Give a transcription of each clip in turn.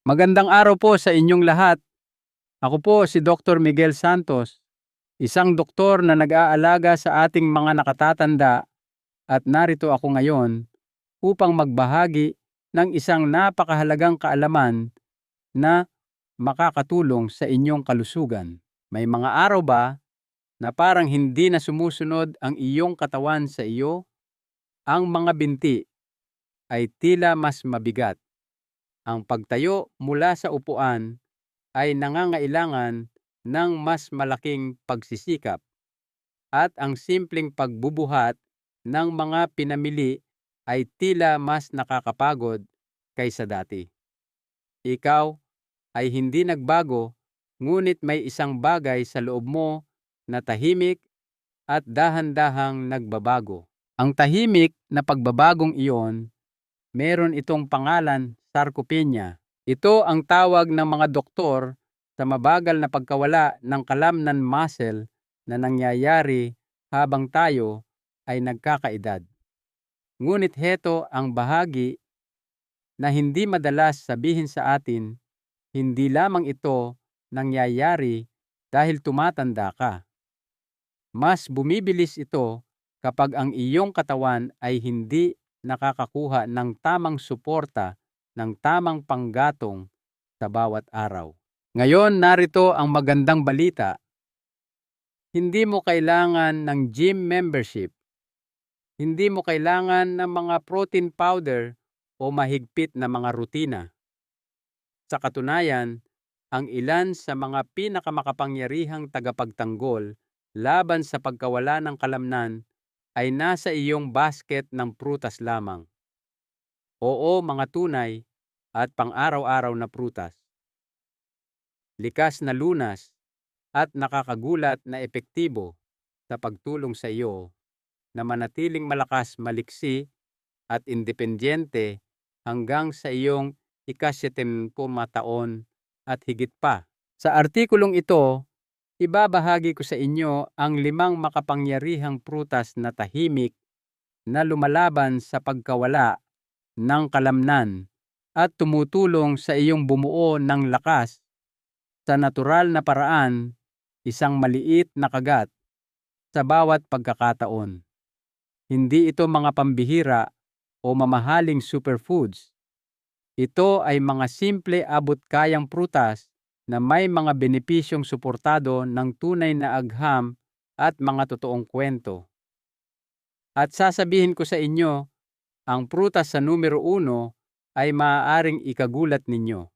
Magandang araw po sa inyong lahat. Ako po si Dr. Miguel Santos, isang doktor na nag-aalaga sa ating mga nakatatanda at narito ako ngayon upang magbahagi ng isang napakahalagang kaalaman na makakatulong sa inyong kalusugan. May mga araw ba na parang hindi na sumusunod ang iyong katawan sa iyo? Ang mga binti ay tila mas mabigat. Ang pagtayo mula sa upuan ay nangangailangan ng mas malaking pagsisikap at ang simpleng pagbubuhat ng mga pinamili ay tila mas nakakapagod kaysa dati. Ikaw ay hindi nagbago, ngunit may isang bagay sa loob mo na tahimik at dahan-dahang nagbabago. Ang tahimik na pagbabagong iyon, meron itong pangalan, sarcopenia. Ito ang tawag ng mga doktor sa mabagal na pagkawala ng kalamnan muscle na nangyayari habang tayo ay nagkakaedad. Ngunit heto ang bahagi na hindi madalas sabihin sa atin, hindi lamang ito nangyayari dahil tumatanda ka. Mas bumibilis ito kapag ang iyong katawan ay hindi nakakakuha ng tamang suporta, ng tamang panggatong sa bawat araw. Ngayon, narito ang magandang balita. Hindi mo kailangan ng gym membership. Hindi mo kailangan ng mga protein powder o mahigpit na mga rutina. Sa katunayan, ang ilan sa mga pinakamakapangyarihang tagapagtanggol laban sa pagkawala ng kalamnan ay nasa iyong basket ng prutas lamang. Oo, mga tunay at pang-araw-araw na prutas. Likas na lunas at nakakagulat na epektibo sa pagtulong sa iyo na manatiling malakas, maliksi at independyente hanggang sa iyong ika-70 taon at higit pa. Sa artikulong ito, ibabahagi ko sa inyo ang 5 makapangyarihang prutas na tahimik na lumalaban sa pagkawala ng kalamnan at tumutulong sa iyong bumuo ng lakas sa natural na paraan, isang maliit na kagat sa bawat pagkakataon. Hindi ito mga pambihira o mamahaling superfoods. Ito ay mga simple abot-kayang prutas na may mga benepisyong suportado ng tunay na agham at mga totoong kwento. At sasabihin ko sa inyo, ang prutas sa numero 1 ay maaaring ikagulat ninyo.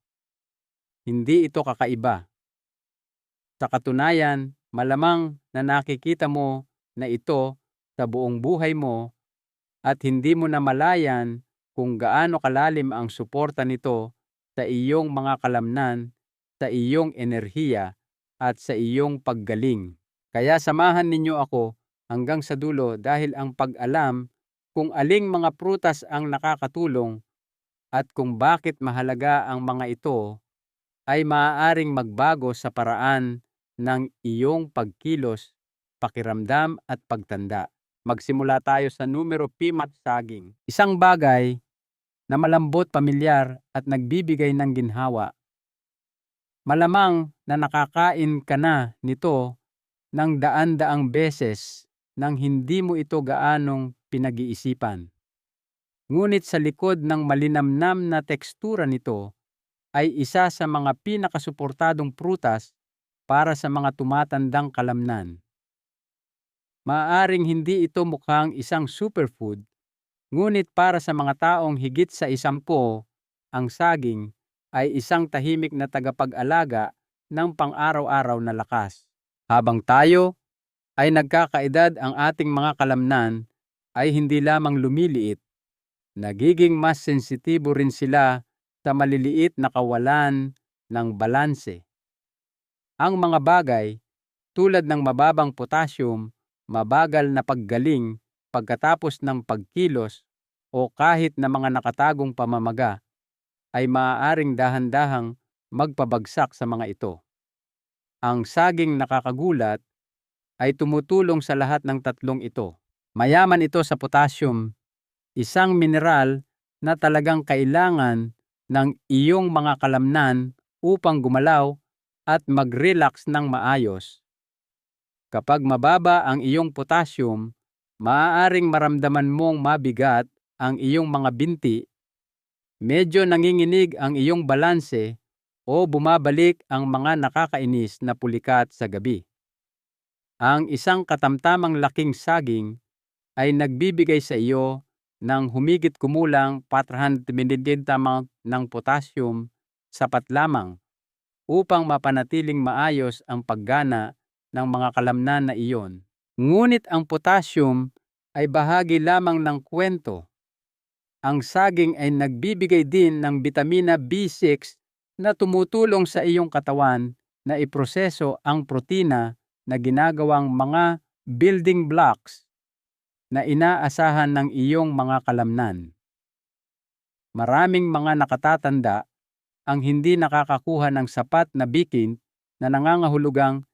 Hindi ito kakaiba. Sa katunayan, malamang na nakikita mo na ito sa buong buhay mo at hindi mo namalayan kung gaano kalalim ang suporta nito sa iyong mga kalamnan, sa iyong enerhiya at sa iyong paggaling. Kaya samahan ninyo ako hanggang sa dulo dahil ang pag-alam kung aling mga prutas ang nakakatulong at kung bakit mahalaga ang mga ito ay maaaring magbago sa paraan ng iyong pagkilos, pakiramdam at pagtanda. Magsimula tayo sa numero pimat saging. Isang bagay na malambot, pamilyar at nagbibigay ng ginhawa. Malamang na nakakain ka na nito ng daan-daang beses nang hindi mo ito gaanong pinag-iisipan. Ngunit sa likod ng malinamnam na tekstura nito ay isa sa mga pinakasuportadong prutas para sa mga tumatandang kalamnan. Maaaring hindi ito mukhang isang superfood, ngunit para sa mga taong higit sa 10, ang saging ay isang tahimik na tagapag-alaga ng pang-araw-araw na lakas. Habang tayo ay nagkakaedad, ang ating mga kalamnan ay hindi lamang lumiliit, nagiging mas sensitibo rin sila sa maliliit na kawalan ng balanse. Ang mga bagay tulad ng mababang potassium, mabagal na paggaling pagkatapos ng pagkilos o kahit na mga nakatagong pamamaga ay maaaring dahan-dahang magpabagsak sa mga ito. Ang saging nakakagulat ay tumutulong sa lahat ng tatlong ito. Mayaman ito sa potassium, isang mineral na talagang kailangan ng iyong mga kalamnan upang gumalaw at mag-relax ng maayos. Kapag mababa ang iyong potassium, maaaring maramdaman mong mabigat ang iyong mga binti, medyo nanginginig ang iyong balanse, o bumabalik ang mga nakakainis na pulikat sa gabi. Ang isang katamtamang laking saging ay nagbibigay sa iyo ng humigit kumulang 400 ml ng potassium, sapat lamang upang mapanatiling maayos ang paggana ng mga kalamnan na iyon. Ngunit ang potassium ay bahagi lamang ng kwento. Ang saging ay nagbibigay din ng bitamina B6 na tumutulong sa iyong katawan na iproseso ang protina na ginagawang mga building blocks na inaasahan ng iyong mga kalamnan. Maraming mga nakatatanda ang hindi nakakakuha ng sapat na bikin na nangangahulugang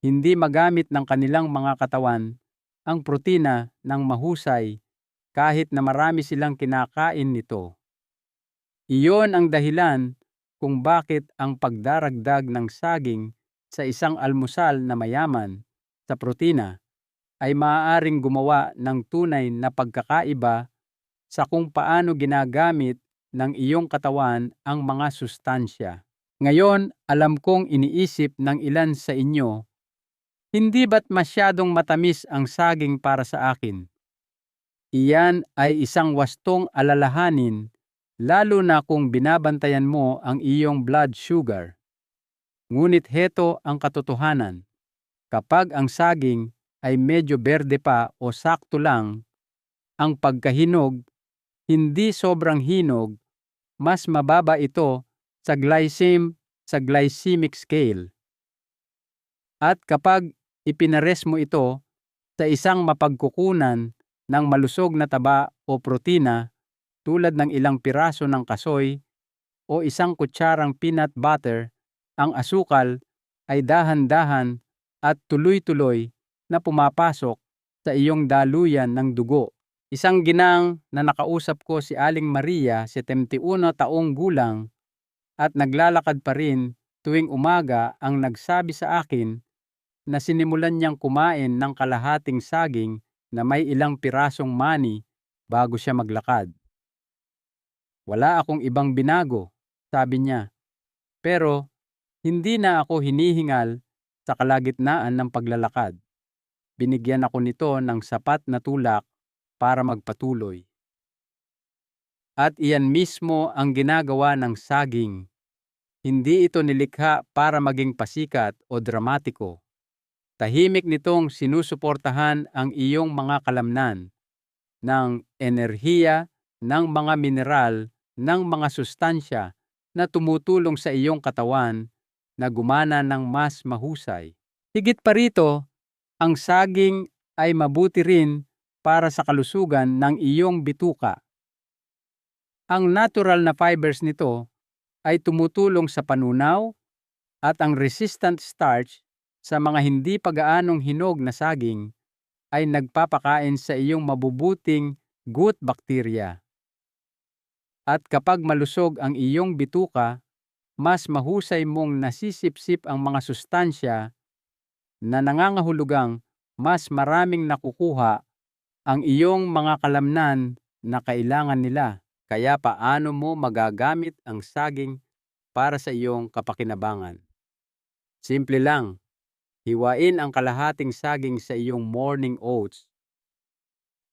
hindi magamit ng kanilang mga katawan ang protina ng mahusay kahit na marami silang kinakain nito. Iyon ang dahilan kung bakit ang pagdaragdag ng saging sa isang almusal na mayaman sa protina ay maaaring gumawa ng tunay na pagkakaiba sa kung paano ginagamit ng iyong katawan ang mga sustansya. Ngayon, alam kong iniisip ng ilan sa inyo, hindi ba't masyadong matamis ang saging para sa akin? Iyan ay isang wastong alalahanin, lalo na kung binabantayan mo ang iyong blood sugar. Ngunit heto ang katotohanan. Kapag ang saging ay medyo berde pa o sakto lang, ang pagkahinog, hindi sobrang hinog, mas mababa ito sa glycemic scale. At kapag ipinares mo ito sa isang mapagkukunan ng malusog na taba o protina tulad ng ilang piraso ng kasoy o isang kutsarang peanut butter, ang asukal ay dahan-dahan at tuloy-tuloy na pumapasok sa iyong daluyan ng dugo. Isang ginang na nakausap ko si Aling Maria, 71 taong gulang, at naglalakad pa rin tuwing umaga, ang nagsabi sa akin na sinimulan niyang kumain ng kalahating saging na may ilang pirasong mani bago siya maglakad. Wala akong ibang binago, sabi niya, pero hindi na ako hinihingal sa kalagitnaan ng paglalakad. Binigyan ako nito ng sapat na tulak para magpatuloy. At iyan mismo ang ginagawa ng saging. Hindi ito nilikha para maging pasikat o dramatiko. Tahimik nitong sinusuportahan ang iyong mga kalamnan ng enerhiya, ng mga mineral, ng mga sustansya na tumutulong sa iyong katawan na gumana ng mas mahusay. Higit pa rito, ang saging ay mabuti rin para sa kalusugan ng iyong bituka. Ang natural na fibers nito ay tumutulong sa panunaw at ang resistant starch sa mga hindi pagaanong hinog na saging ay nagpapakain sa iyong mabubuting gut bacteria. At kapag malusog ang iyong bituka, mas mahusay mong nasisipsip ang mga sustansya na nangangahulugang mas maraming nakukuha ang iyong mga kalamnan na kailangan nila. Kaya paano mo magagamit ang saging para sa iyong kapakinabangan? Simple lang. Hiwain ang kalahating saging sa iyong morning oats.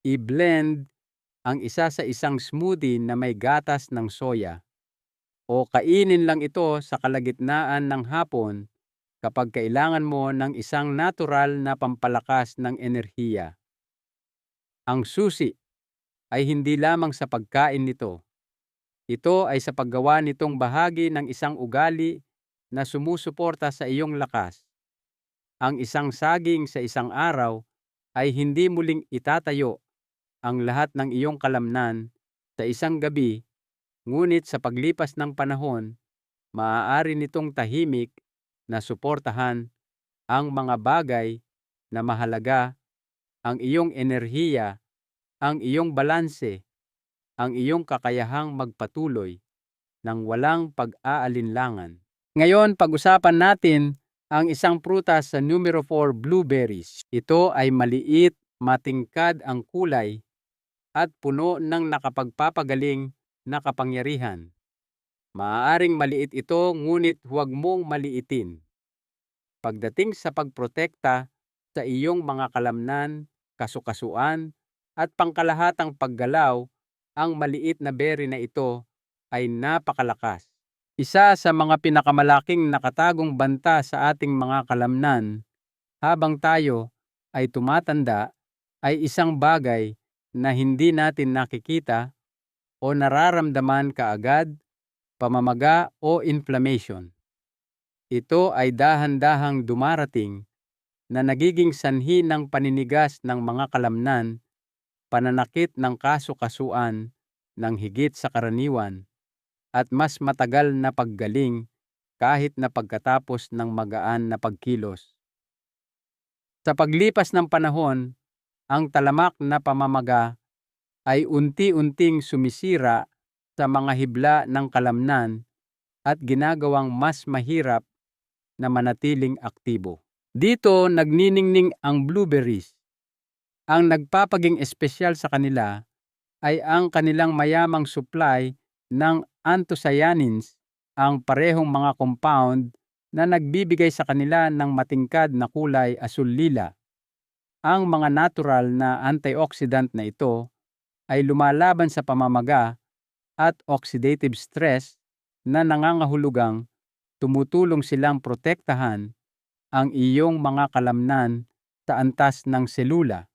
I-blend ang isa sa isang smoothie na may gatas ng soya. O kainin lang ito sa kalagitnaan ng hapon kapag kailangan mo ng isang natural na pampalakas ng enerhiya. Ang susi ay hindi lamang sa pagkain nito. Ito ay sa paggawa nitong bahagi ng isang ugali na sumusuporta sa iyong lakas. Ang isang saging sa isang araw ay hindi muling itatayo ang lahat ng iyong kalamnan sa isang gabi, ngunit sa paglipas ng panahon, maaari nitong tahimik na suportahan ang mga bagay na mahalaga, ang iyong enerhiya, ang iyong balanse, ang iyong kakayahang magpatuloy, ng walang pag-aalinlangan. Ngayon, pag-usapan natin ang isang prutas sa numero 4, blueberries. Ito ay maliit, matingkad ang kulay, at puno ng nakapagpapagaling na kapangyarihan. Maaaring maliit ito, ngunit huwag mong maliitin. Pagdating sa pagprotekta sa iyong mga kalamnan, kasukasuan, at pangkalahatang paggalaw, ang maliit na berry na ito ay napakalakas. Isa sa mga pinakamalaking nakatagong banta sa ating mga kalamnan habang tayo ay tumatanda ay isang bagay na hindi natin nakikita o nararamdaman kaagad, pamamaga o inflammation. Ito ay dahan-dahang dumarating na nagiging sanhi ng paninigas ng mga kalamnan, pananakit ng kasukasuan ng higit sa karaniwan, at mas matagal na paggaling kahit na pagkatapos ng magaan na pagkilos. Sa paglipas ng panahon, ang talamak na pamamaga ay unti-unting sumisira sa mga hibla ng kalamnan at ginagawang mas mahirap na manatiling aktibo. Dito nagniningning ang blueberries. Ang nagpapaging espesyal sa kanila ay ang kanilang mayamang supply ng anthocyanins, ang parehong mga compound na nagbibigay sa kanila ng matingkad na kulay asul-lila. Ang mga natural na antioxidant na ito ay lumalaban sa pamamaga at oxidative stress na nangangahulugang tumutulong silang protektahan ang iyong mga kalamnan sa antas ng selula.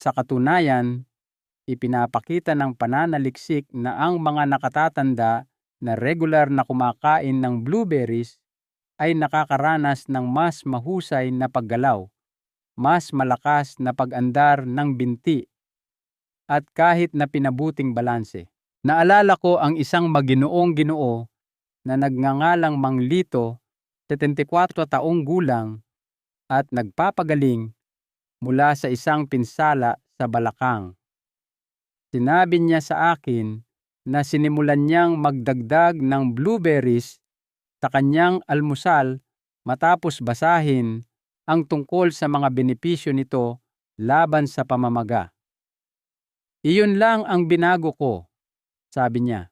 Sa katunayan, ipinapakita ng pananaliksik na ang mga nakatatanda na regular na kumakain ng blueberries ay nakakaranas ng mas mahusay na paggalaw, mas malakas na pag-andar ng binti, at kahit na pinabuting balanse. Naalala ko ang isang maginoong Ginoo na nagngangalang Mang Lito, 74 taong gulang, at nagpapagaling mula sa isang pinsala sa balakang. Sinabi niya sa akin na sinimulan niyang magdagdag ng blueberries sa kanyang almusal matapos basahin ang tungkol sa mga benepisyo nito laban sa pamamaga. Iyon lang ang binago ko, sabi niya.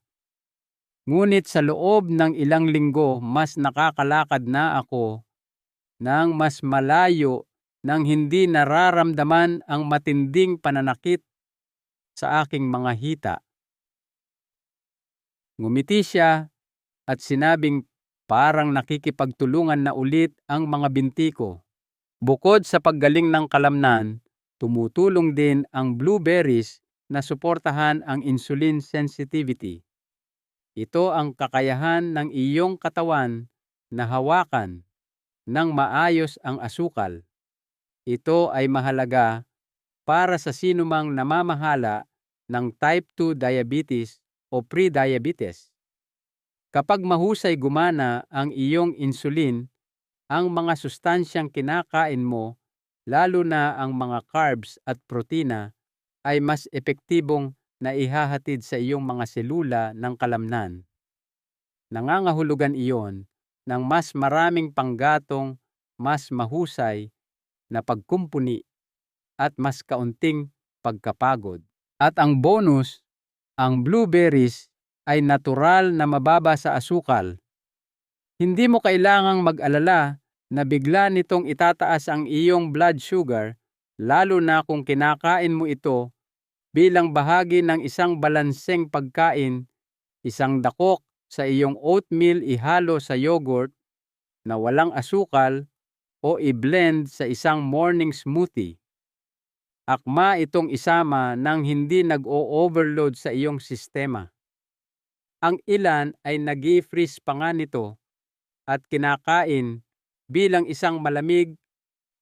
Ngunit sa loob ng ilang linggo, mas nakakalakad na ako ng mas malayo nang hindi nararamdaman ang matinding pananakit sa aking mga hita. Ngumiti siya at sinabing parang nakikipagtulungan na ulit ang mga binti ko. Bukod sa paggaling ng kalamnan, tumutulong din ang blueberries na suportahan ang insulin sensitivity. Ito ang kakayahan ng iyong katawan na hawakan ng maayos ang asukal. Ito ay mahalaga para sa sinumang namamahala ng type 2 diabetes o pre-diabetes. Kapag mahusay gumana ang iyong insulin, ang mga sustansyang kinakain mo, lalo na ang mga carbs at protina, ay mas epektibong naihahatid sa iyong mga selula ng kalamnan. Nangangahulugan iyon ng mas maraming panggatong, mas mahusay na pagkumpuni at mas kaunting pagkapagod. At ang bonus, ang blueberries ay natural na mababa sa asukal. Hindi mo kailangang mag-alala na bigla nitong itataas ang iyong blood sugar, lalo na kung kinakain mo ito bilang bahagi ng isang balanseng pagkain, isang dakok sa iyong oatmeal ihalo sa yogurt na walang asukal o i-blend sa isang morning smoothie. Akma itong isama nang hindi nag-o-overload sa iyong sistema. Ang ilan ay nag-i-freeze pa nga nito at kinakain bilang isang malamig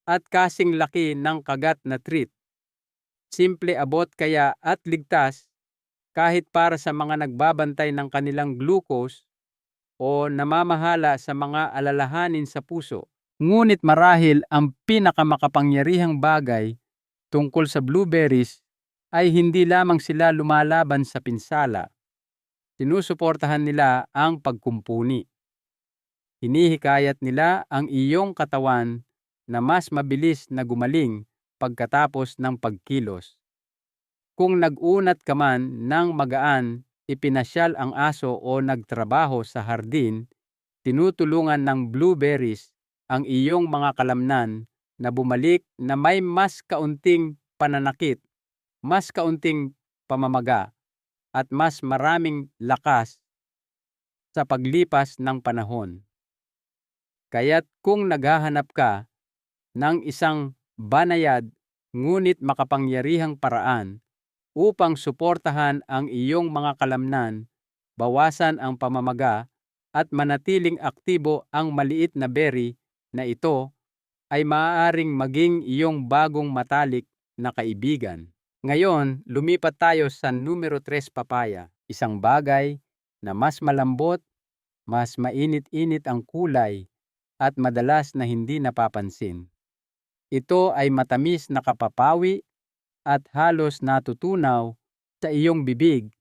at kasing laki ng kagat na treat. Simple abot kaya at ligtas kahit para sa mga nagbabantay ng kanilang glucose o namamahala sa mga alalahanin sa puso. Ngunit marahil ang pinakamakapangyarihang bagay tungkol sa blueberries ay hindi lamang sila lumalaban sa pinsala. Sinusuportahan nila ang pagkumpuni. Hinihikayat nila ang iyong katawan na mas mabilis na gumaling pagkatapos ng pagkilos. Kung nag-unat ka man ng magaan, ipinasyal ang aso o nagtrabaho sa hardin, tinutulungan ng blueberries ang iyong mga kalamnan na bumalik na may mas kaunting pananakit, mas kaunting pamamaga, at mas maraming lakas sa paglipas ng panahon. Kaya't kung naghahanap ka ng isang banayad ngunit makapangyarihang paraan upang suportahan ang iyong mga kalamnan, bawasan ang pamamaga at manatiling aktibo, ang maliit na berry na ito ay maaaring maging iyong bagong matalik na kaibigan. Ngayon, lumipat tayo sa numero 3, papaya. Isang bagay na mas malambot, mas mainit-init ang kulay, at madalas na hindi napapansin. Ito ay matamis na kapapawi at halos natutunaw sa iyong bibig.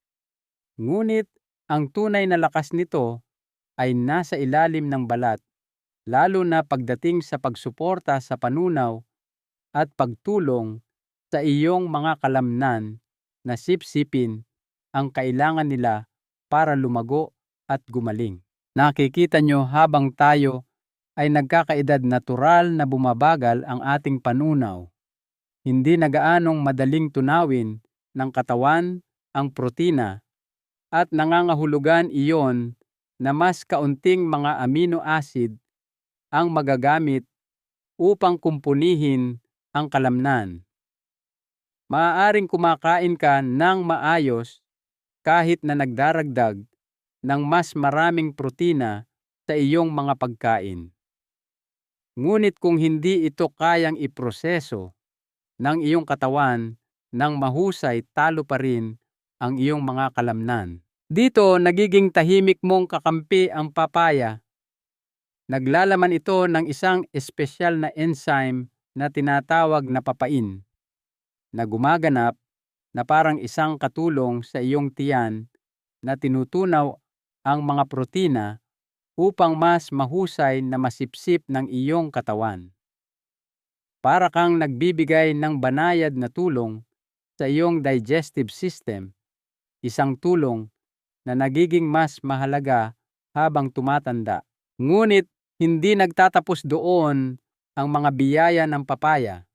Ngunit ang tunay na lakas nito ay nasa ilalim ng balat, lalo na pagdating sa pagsuporta sa panunaw at pagtulong sa iyong mga kalamnan na sipsipin ang kailangan nila para lumago at gumaling. Nakikita nyo, habang tayo ay nagkakaedad, natural na bumabagal ang ating panunaw. Hindi na gaanong madaling tunawin ng katawan ang protina at nangangahulugan iyon na mas kaunting mga amino acid ang magagamit upang kumpunihin ang kalamnan. Maaaring kumakain ka ng maayos kahit na nagdaragdag ng mas maraming protina sa iyong mga pagkain. Ngunit kung hindi ito kayang iproseso ng iyong katawan ng mahusay, talo pa rin ang iyong mga kalamnan. Dito, nagiging tahimik mong kakampi ang papaya. Naglalaman ito ng isang espesyal na enzyme na tinatawag na papain, na gumaganap na parang isang katulong sa iyong tiyan na tinutunaw ang mga protina upang mas mahusay na masipsip ng iyong katawan. Para kang nagbibigay ng banayad na tulong sa iyong digestive system, isang tulong na nagiging mas mahalaga habang tumatanda. Ngunit hindi nagtatapos doon ang mga biyaya ng papaya.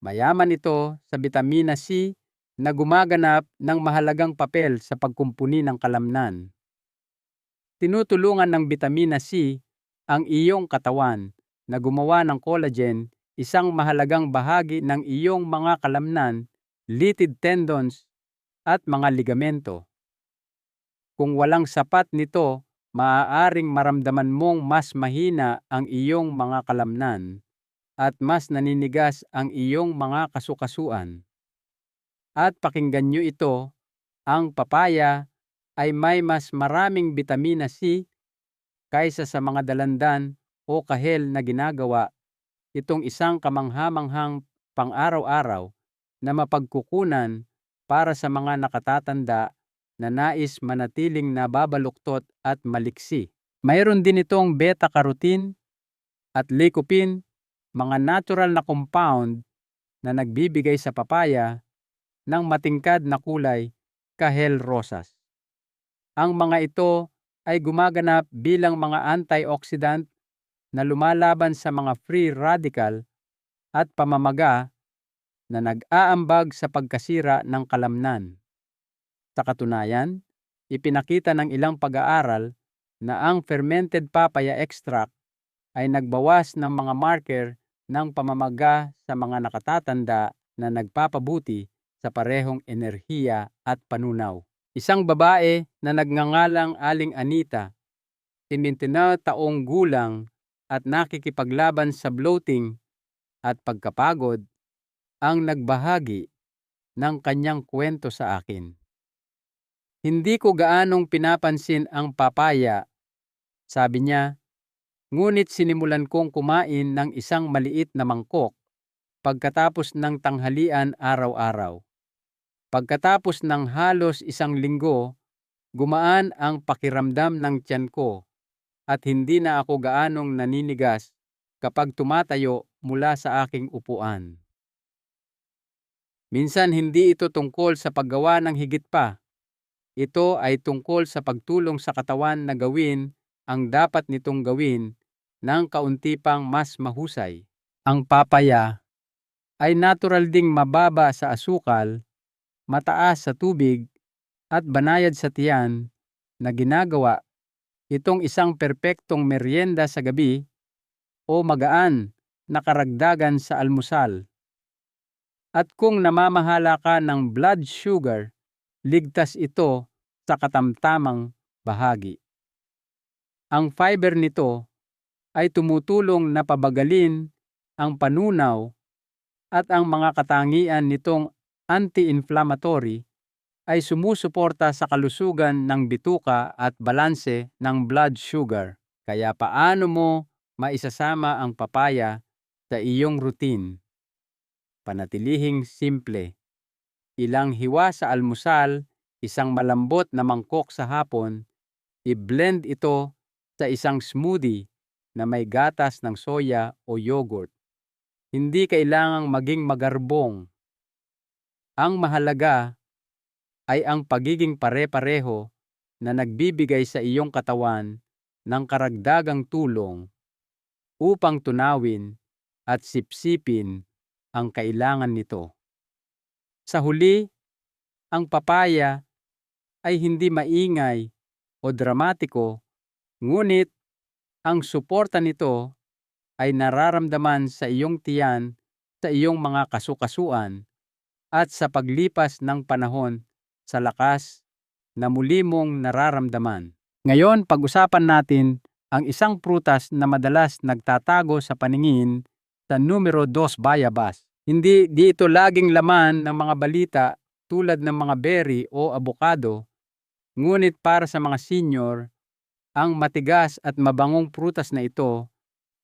Mayaman ito sa bitamina C na gumaganap ng mahalagang papel sa pagkumpuni ng kalamnan. Tinutulungan ng bitamina C ang iyong katawan na gumawa ng collagen, isang mahalagang bahagi ng iyong mga kalamnan, litid tendons at mga ligamento. Kung walang sapat nito, maaaring maramdaman mong mas mahina ang iyong mga kalamnan at mas naninigas ang iyong mga kasukasuan. At pakinggan nyo ito, ang papaya ay may mas maraming bitamina C kaysa sa mga dalandan o kahel na ginagawa itong isang kamangha-manghang pang-araw-araw na mapagkukunan para sa mga nakatatanda na nais manatiling nababaluktot at maliksi. Mayroon din itong beta-carotene at lycopene, mga natural na compound na nagbibigay sa papaya ng matingkad na kulay, kahel rosas. Ang mga ito ay gumaganap bilang mga antioxidant na lumalaban sa mga free radical at pamamaga na nag-aambag sa pagkasira ng kalamnan. Sa katunayan, ipinakita ng ilang pag-aaral na ang fermented papaya extract ay nagbawas ng mga marker ng pamamaga sa mga nakatatanda na nagpapabuti sa parehong enerhiya at panunaw. Isang babae na nagngangalang Aling Anita, 79 taong gulang at nakikipaglaban sa bloating at pagkapagod, ang nagbahagi ng kanyang kwento sa akin. Hindi ko gaanong pinapansin ang papaya, sabi niya, ngunit sinimulan kong kumain ng isang maliit na mangkok pagkatapos ng tanghalian araw-araw. Pagkatapos ng halos isang linggo, Gumaan ang pakiramdam ng tiyan ko at hindi na ako gaanong naninigas kapag tumatayo mula sa aking upuan. Minsan hindi ito tungkol sa paggawa ng higit pa. Ito ay tungkol sa pagtulong sa katawan na gawin ang dapat nitong gawin ng kaunti pang mas mahusay. Ang papaya ay natural ding mababa sa asukal, mataas sa tubig, at banayad sa tiyan na ginagawa itong isang perpektong merienda sa gabi o magaan na karagdagan sa almusal. At kung namamahala ka ng blood sugar, ligtas ito sa katamtamang bahagi. Ang fiber nito ay tumutulong na pabagalin ang panunaw at ang mga katangian nitong anti-inflammatory ay sumusuporta sa kalusugan ng bituka at balanse ng blood sugar. Kaya paano mo maisasama ang papaya sa iyong routine? Panatilihing simple. Ilang hiwa sa almusal, isang malambot na mangkok sa hapon, i-blend ito sa isang smoothie na may gatas ng soya o yogurt. Hindi kailangang maging magarbong. Ang mahalaga ay ang pagiging pare-pareho na nagbibigay sa iyong katawan ng karagdagang tulong upang tunawin at sipsipin ang kailangan nito. Sa huli, ang papaya ay hindi maingay o dramatiko, ngunit ang suporta nito ay nararamdaman sa iyong tiyan, sa iyong mga kasukasuan, at sa paglipas ng panahon sa lakas na muli mong nararamdaman. Ngayon, pag-usapan natin ang isang prutas na madalas nagtatago sa paningin sa numero 2 bayabas. Hindi ito laging laman ng mga balita tulad ng mga berry o abokado, ngunit para sa mga senior, ang matigas at mabangong prutas na ito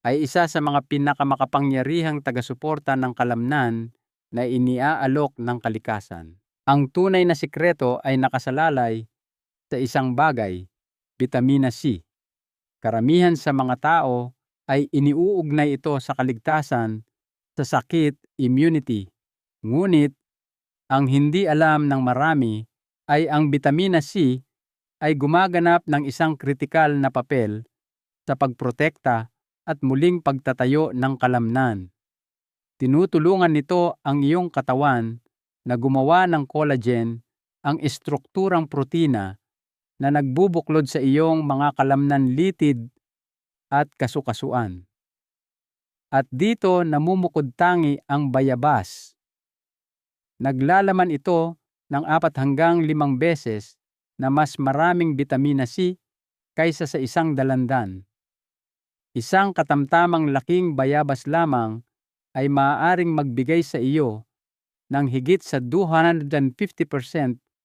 ay isa sa mga pinakamakapangyarihang taga-suporta ng kalamnan na iniaalok ng kalikasan. Ang tunay na sikreto ay nakasalalay sa isang bagay, bitamina C. Karamihan sa mga tao ay iniuugnay ito sa kaligtasan sa sakit, immunity. Ngunit, ang hindi alam ng marami ay ang bitamina C ay gumaganap ng isang kritikal na papel sa pagprotekta at muling pagtatayo ng kalamnan. Tinutulungan nito ang iyong katawan na gumawa ng collagen, ang estrukturang protina na nagbubuklod sa iyong mga kalamnan litid at kasukasuan. At dito namumukod-tangi ang bayabas. Naglalaman ito ng 4 hanggang 5 beses na mas maraming bitamina C kaysa sa isang dalandan. Isang katamtamang laking bayabas lamang ay maaaring magbigay sa iyo ng higit sa 250%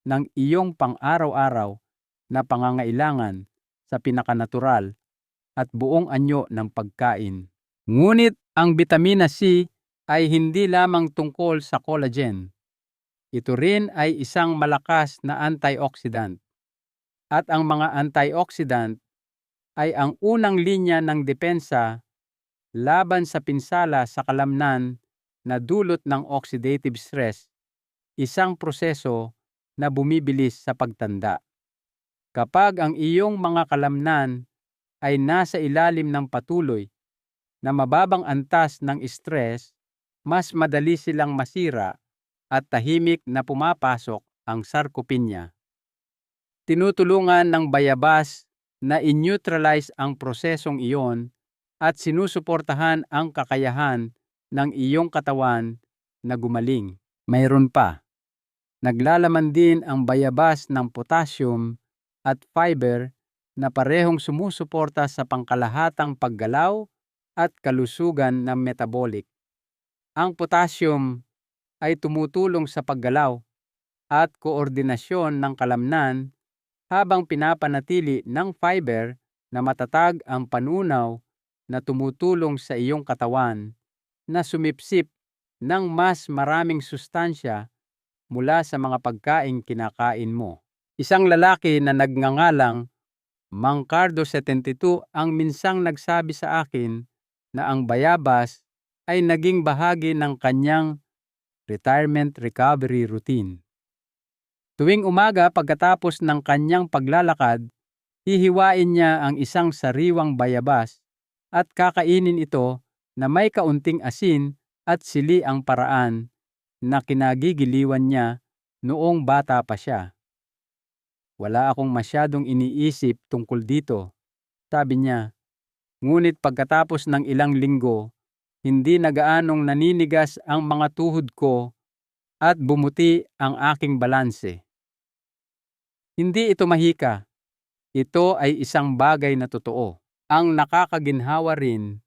ng iyong pang-araw-araw na pangangailangan sa pinakanatural at buong anyo ng pagkain. Ngunit ang bitamina C ay hindi lamang tungkol sa collagen. Ito rin ay isang malakas na antioxidant. At ang mga antioxidant ay ang unang linya ng depensa laban sa pinsala sa kalamnan na dulot ng oxidative stress, isang proseso na bumibilis sa pagtanda. Kapag ang iyong mga kalamnan ay nasa ilalim ng patuloy na mababang antas ng stress, mas madali silang masira at tahimik na pumapasok ang sarcopenia. Tinutulungan ng bayabas na i-neutralize ang prosesong iyon at sinusuportahan ang kakayahan ng iyong katawan na gumaling. Mayroon pa, naglalaman din ang bayabas ng potassium at fiber na parehong sumusuporta sa pangkalahatang paggalaw at kalusugan ng metabolic. Ang potassium ay tumutulong sa paggalaw at koordinasyon ng kalamnan habang pinapanatili ng fiber na matatag ang panunaw na tumutulong sa iyong katawan na sumipsip ng mas maraming sustansya mula sa mga pagkaing kinakain mo. Isang lalaki na nagngangalang Mang Cardo 72 ang minsang nagsabi sa akin na ang bayabas ay naging bahagi ng kanyang retirement recovery routine. Tuwing umaga pagkatapos ng kanyang paglalakad, hihiwain niya ang isang sariwang bayabas at kakainin ito na may kaunting asin at sili ang paraan na kinagigiliwan niya noong bata pa siya. Wala akong masyadong iniisip tungkol dito, sabi niya. Ngunit pagkatapos ng ilang linggo, hindi na gaanong naninigas ang mga tuhod ko at bumuti ang aking balanse. Hindi ito mahika. Ito ay isang bagay na totoo. Ang nakakaginhawa rin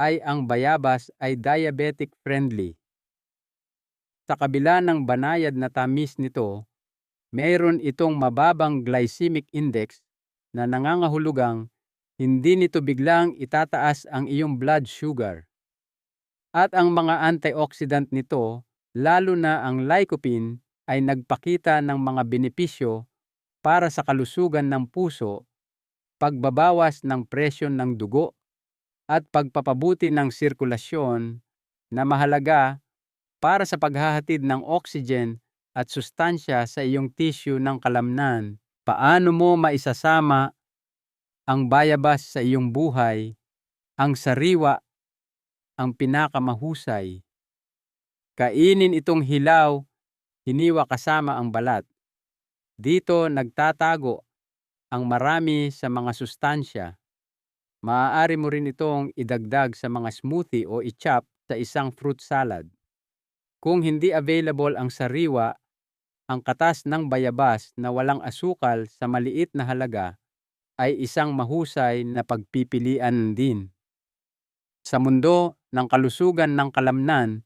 ay ang bayabas ay diabetic friendly. Sa kabila ng banayad na tamis nito, mayroon itong mababang glycemic index na nangangahulugang hindi nito biglang itataas ang iyong blood sugar. At ang mga antioxidant nito, lalo na ang lycopene, ay nagpakita ng mga benepisyo para sa kalusugan ng puso, pagbabawas ng presyon ng dugo, at pagpapabuti ng sirkulasyon na mahalaga para sa paghahatid ng oxygen at sustansya sa iyong tissue ng kalamnan. Paano mo maisasama ang bayabas sa iyong buhay? Ang sariwa ang pinakamahusay. Kainin itong hilaw, hiniwa kasama ang balat. Dito nagtatago ang marami sa mga sustansya. Maaari mo rin itong idagdag sa mga smoothie o i-chop sa isang fruit salad. Kung hindi available ang sariwa, ang katas ng bayabas na walang asukal sa maliit na halaga ay isang mahusay na pagpipilian din. Sa mundo ng kalusugan ng kalamnan,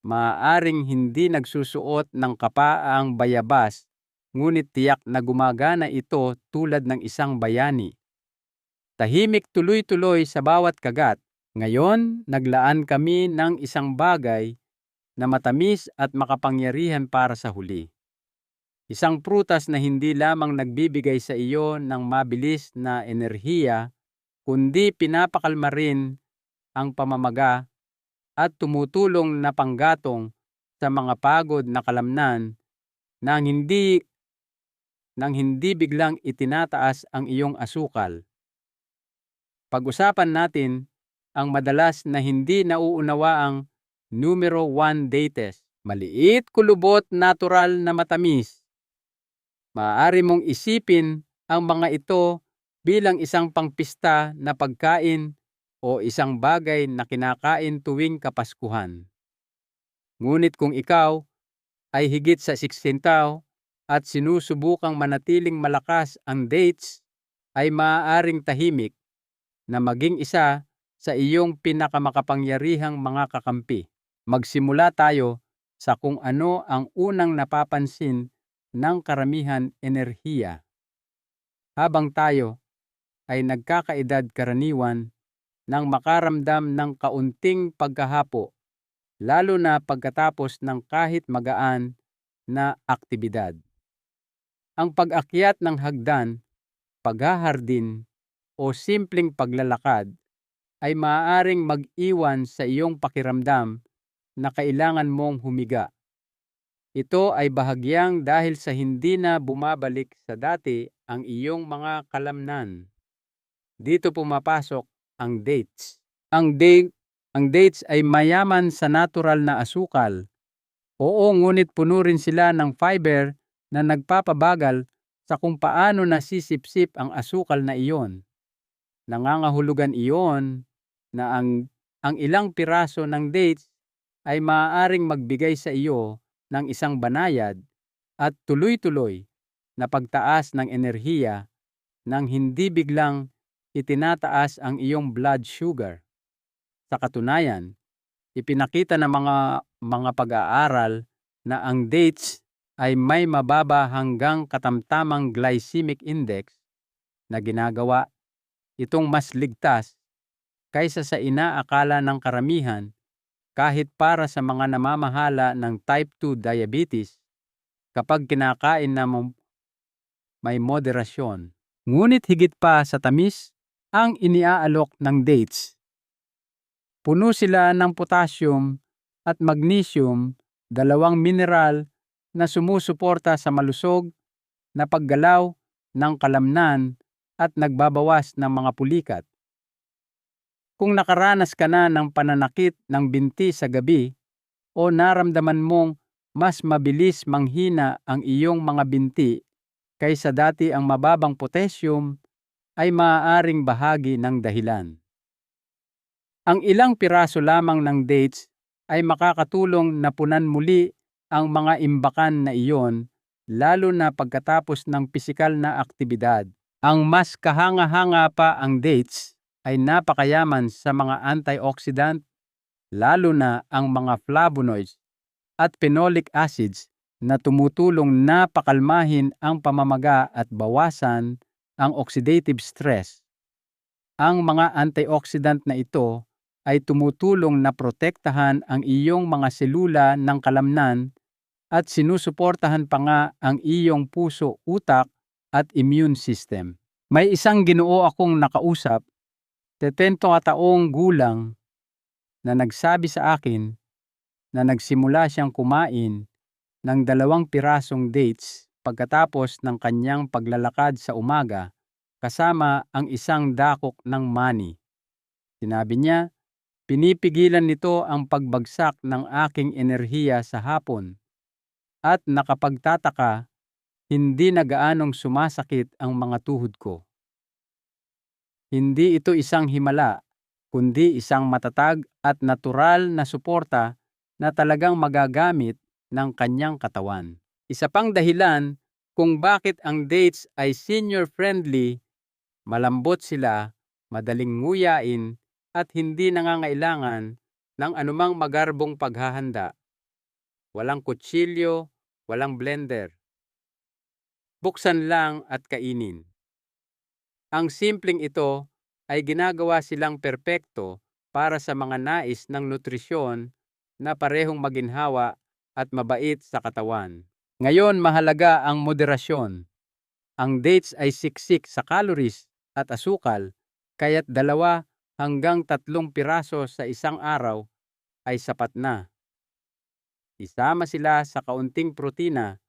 maaaring hindi nagsusuot ng kapa ang bayabas, ngunit tiyak na gumagana ito tulad ng isang bayani. Tahimik tuloy-tuloy sa bawat kagat. Ngayon, naglaan kami ng isang bagay na matamis at makapangyarihan para sa huli. Isang prutas na hindi lamang nagbibigay sa iyo ng mabilis na enerhiya, kundi pinapakalma rin ang pamamaga at tumutulong na panggatong sa mga pagod na kalamnan nang hindi biglang itinataas ang iyong asukal. Pag-usapan natin ang madalas na hindi nauunawaang numero 1 dates. Maliit, kulubot, natural na matamis. Maaari mong isipin ang mga ito bilang isang pangpista na pagkain o isang bagay na kinakain tuwing Kapaskuhan. Ngunit kung ikaw ay higit sa 60 at sinusubukang manatiling malakas ang dates, ay maaaring tahimik na maging isa sa iyong pinakamakapangyarihang mga kakampi. Magsimula tayo sa kung ano ang unang napapansin ng karamihan enerhiya. Habang tayo ay nagkakaedad karaniwan nang makaramdam ng kaunting pagkahapo, lalo na pagkatapos ng kahit magaan na aktibidad. Ang pag-akyat ng hagdan, paghahardin, o simpleng paglalakad ay maaaring mag-iwan sa iyong pakiramdam na kailangan mong humiga. Ito ay bahagyang dahil sa hindi na bumabalik sa dati ang iyong mga kalamnan. Dito pumapasok ang dates. Ang dates ay mayaman sa natural na asukal. Oo, ngunit puno rin sila ng fiber na nagpapabagal sa kung paano nasisipsip ang asukal na iyon. Nangangahulugan iyon na ang ilang piraso ng dates ay maaaring magbigay sa iyo ng isang banayad at tuloy-tuloy na pagtaas ng enerhiya nang hindi biglang itinataas ang iyong blood sugar. Sa katunayan, ipinakita ng mga pag-aaral na ang dates ay may mababa hanggang katamtamang glycemic index na ginagawa itong mas ligtas kaysa sa inaakala ng karamihan. Kahit para sa mga namamahala ng type 2 diabetes, kapag kinakain na may moderasyon. Ngunit higit pa sa tamis ang iniaalok ng dates. Puno sila ng potassium at magnesium, dalawang mineral na sumusuporta sa malusog na paggalaw ng kalamnan at nagbabawas ng mga pulikat. Kung nakaranas ka na ng pananakit ng binti sa gabi o naramdaman mong mas mabilis manghina ang iyong mga binti kaysa dati ang mababang potassium, ay maaaring bahagi ng dahilan. Ang ilang piraso lamang ng dates ay makakatulong na punan muli ang mga imbakan na iyon, lalo na pagkatapos ng pisikal na aktibidad. Ang mas kahanga-hanga pa, ang dates ay napakayaman sa mga antioxidant, lalo na ang mga flavonoids at phenolic acids na tumutulong na pakalmahin ang pamamaga at bawasan ang oxidative stress. Ang mga antioxidant na ito ay tumutulong na protektahan ang iyong mga selula ng kalamnan at sinusuportahan pa nga ang iyong puso, utak at immune system. May isang Ginoo akong nakausap, 70 taong gulang, na nagsabi sa akin na nagsimula siyang kumain ng 2 pirasong dates pagkatapos ng kanyang paglalakad sa umaga kasama ang isang dakok ng mani. Sinabi niya, pinipigilan nito ang pagbagsak ng aking enerhiya sa hapon at nakapagtataka, hindi na gaanong sumasakit ang mga tuhod ko. Hindi ito isang himala, kundi isang matatag at natural na suporta na talagang magagamit ng kanyang katawan. Isa pang dahilan kung bakit ang dates ay senior-friendly, malambot sila, madaling nguyain, at hindi nangangailangan ng anumang magarbong paghahanda. Walang kutsilyo, walang blender. Buksan lang at kainin. Ang simpleng ito ay ginagawa silang perpekto para sa mga nais ng nutrisyon na parehong maginhawa at mabait sa katawan. Ngayon, mahalaga ang moderasyon. Ang dates ay siksik sa calories at asukal, kaya't 2 hanggang 3 piraso sa isang araw ay sapat na. Isama sila sa kaunting protina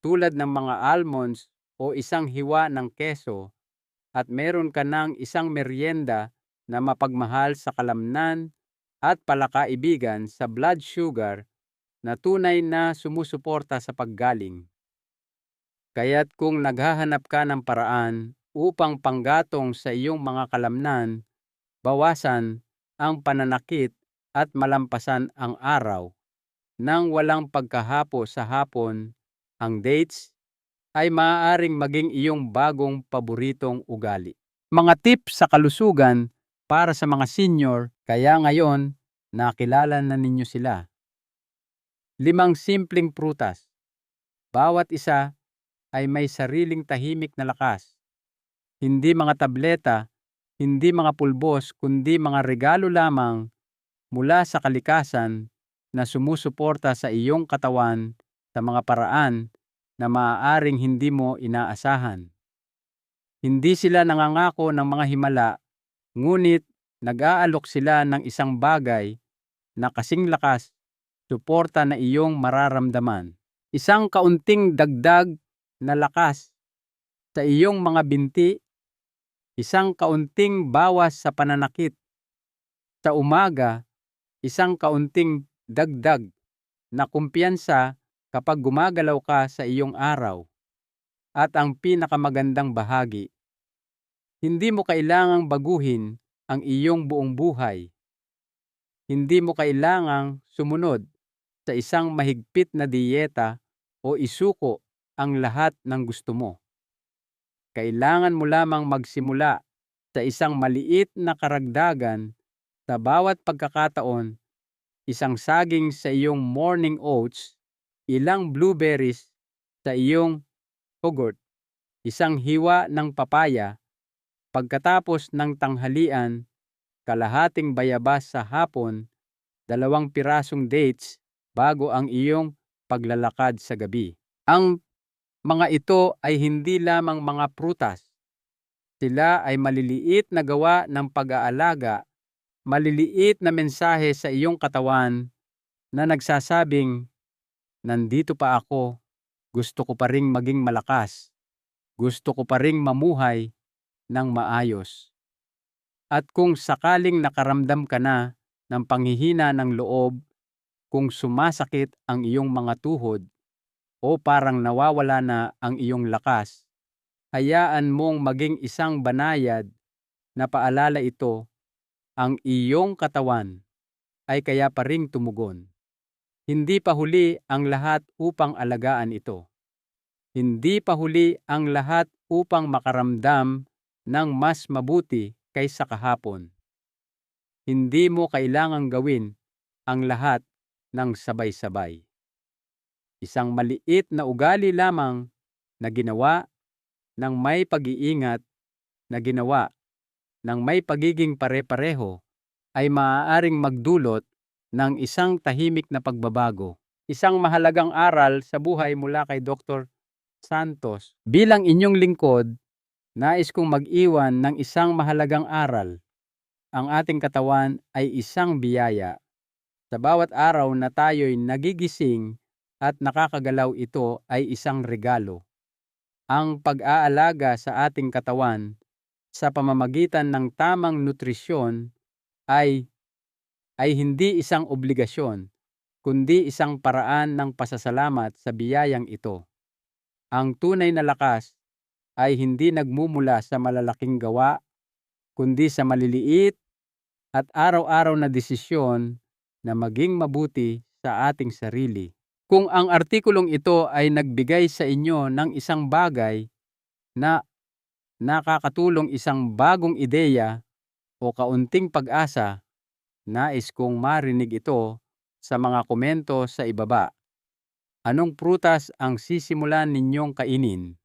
tulad ng mga almonds o isang hiwa ng keso, at meron ka ng isang merienda na mapagmahal sa kalamnan at palakaibigan sa blood sugar na tunay na sumusuporta sa paggaling. Kaya't kung naghahanap ka ng paraan upang panggatong sa iyong mga kalamnan, bawasan ang pananakit at malampasan ang araw nang walang pagkahapo sa hapon, ang dates ay maaaring maging iyong bagong paboritong ugali. Mga tips sa kalusugan para sa mga senior, kaya ngayon nakilala na ninyo sila. 5 simpleng prutas. Bawat isa ay may sariling tahimik na lakas. Hindi mga tableta, hindi mga pulbos, kundi mga regalo lamang mula sa kalikasan na sumusuporta sa iyong katawan sa mga paraan na maaaring hindi mo inaasahan. Hindi sila nangangako ng mga himala, ngunit nag-aalok sila ng isang bagay na kasing lakas, suporta na iyong mararamdaman. Isang kaunting dagdag na lakas sa iyong mga binti, isang kaunting bawas sa pananakit. Sa umaga, isang kaunting dagdag na kumpiyansa kapag gumagalaw ka sa iyong araw. At ang pinakamagandang bahagi, hindi mo kailangang baguhin ang iyong buong buhay. Hindi mo kailangang sumunod sa isang mahigpit na diyeta o isuko ang lahat ng gusto mo. Kailangan mo lamang magsimula sa isang maliit na karagdagan sa bawat pagkakataon, isang saging sa iyong morning oats, ilang blueberries sa iyong yogurt, isang hiwa ng papaya pagkatapos ng tanghalian, kalahating bayabas sa hapon, 2 pirasong dates bago ang iyong paglalakad sa gabi. Ang mga ito ay hindi lamang mga prutas. Sila ay maliliit na gawa ng pag-aalaga, maliliit na mensahe sa iyong katawan na nagsasabing, nandito pa ako, gusto ko pa ring maging malakas, gusto ko pa ring mamuhay ng maayos. At kung sakaling nakaramdam ka na ng panghihina ng loob, kung sumasakit ang iyong mga tuhod o parang nawawala na ang iyong lakas, hayaan mong maging isang banayad na paalala ito, ang iyong katawan ay kaya pa ring tumugon. Hindi pa huli ang lahat upang alagaan ito. Hindi pa huli ang lahat upang makaramdam ng mas mabuti kaysa kahapon. Hindi mo kailangang gawin ang lahat ng sabay-sabay. Isang maliit na ugali lamang na ginawa ng may pag-iingat, na ginawa ng may pagiging pare-pareho ay maaaring magdulot ng isang tahimik na pagbabago. Isang mahalagang aral sa buhay mula kay Dr. Santos. Bilang inyong lingkod, nais kong mag-iwan ng isang mahalagang aral. Ang ating katawan ay isang biyaya. Sa bawat araw na tayo'y nagigising at nakakagalaw, ito ay isang regalo. Ang pag-aalaga sa ating katawan sa pamamagitan ng tamang nutrisyon ay hindi isang obligasyon, kundi isang paraan ng pasasalamat sa biyayang ito. Ang tunay na lakas ay hindi nagmumula sa malalaking gawa, kundi sa maliliit at araw-araw na desisyon na maging mabuti sa ating sarili. Kung ang artikulong ito ay nagbigay sa inyo ng isang bagay na nakakatulong, isang bagong ideya o kaunting pag-asa, nais kong marinig ito sa mga komento sa ibaba. Anong prutas ang sisimulan ninyong kainin?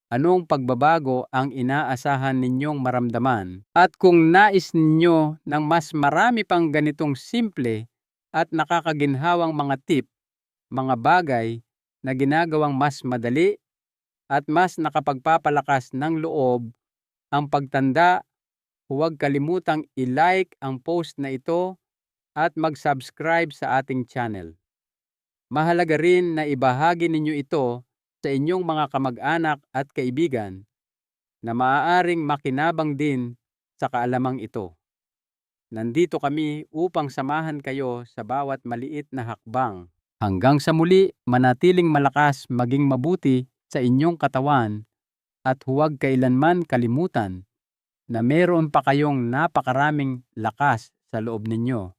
Anong pagbabago ang inaasahan ninyong maramdaman? At kung nais ninyo ng mas marami pang ganitong simple at nakakaginhawang mga tip, mga bagay na ginagawang mas madali at mas nakapagpapalakas ng loob ang pagtanda, huwag kalimutang i-like ang post na ito at mag-subscribe sa ating channel. Mahalaga rin na ibahagi ninyo ito sa inyong mga kamag-anak at kaibigan na maaaring makinabang din sa kaalamang ito. Nandito kami upang samahan kayo sa bawat maliit na hakbang. Hanggang sa muli, manatiling malakas, maging mabuti sa inyong katawan at huwag kailanman kalimutan na meron pa kayong napakaraming lakas sa loob ninyo.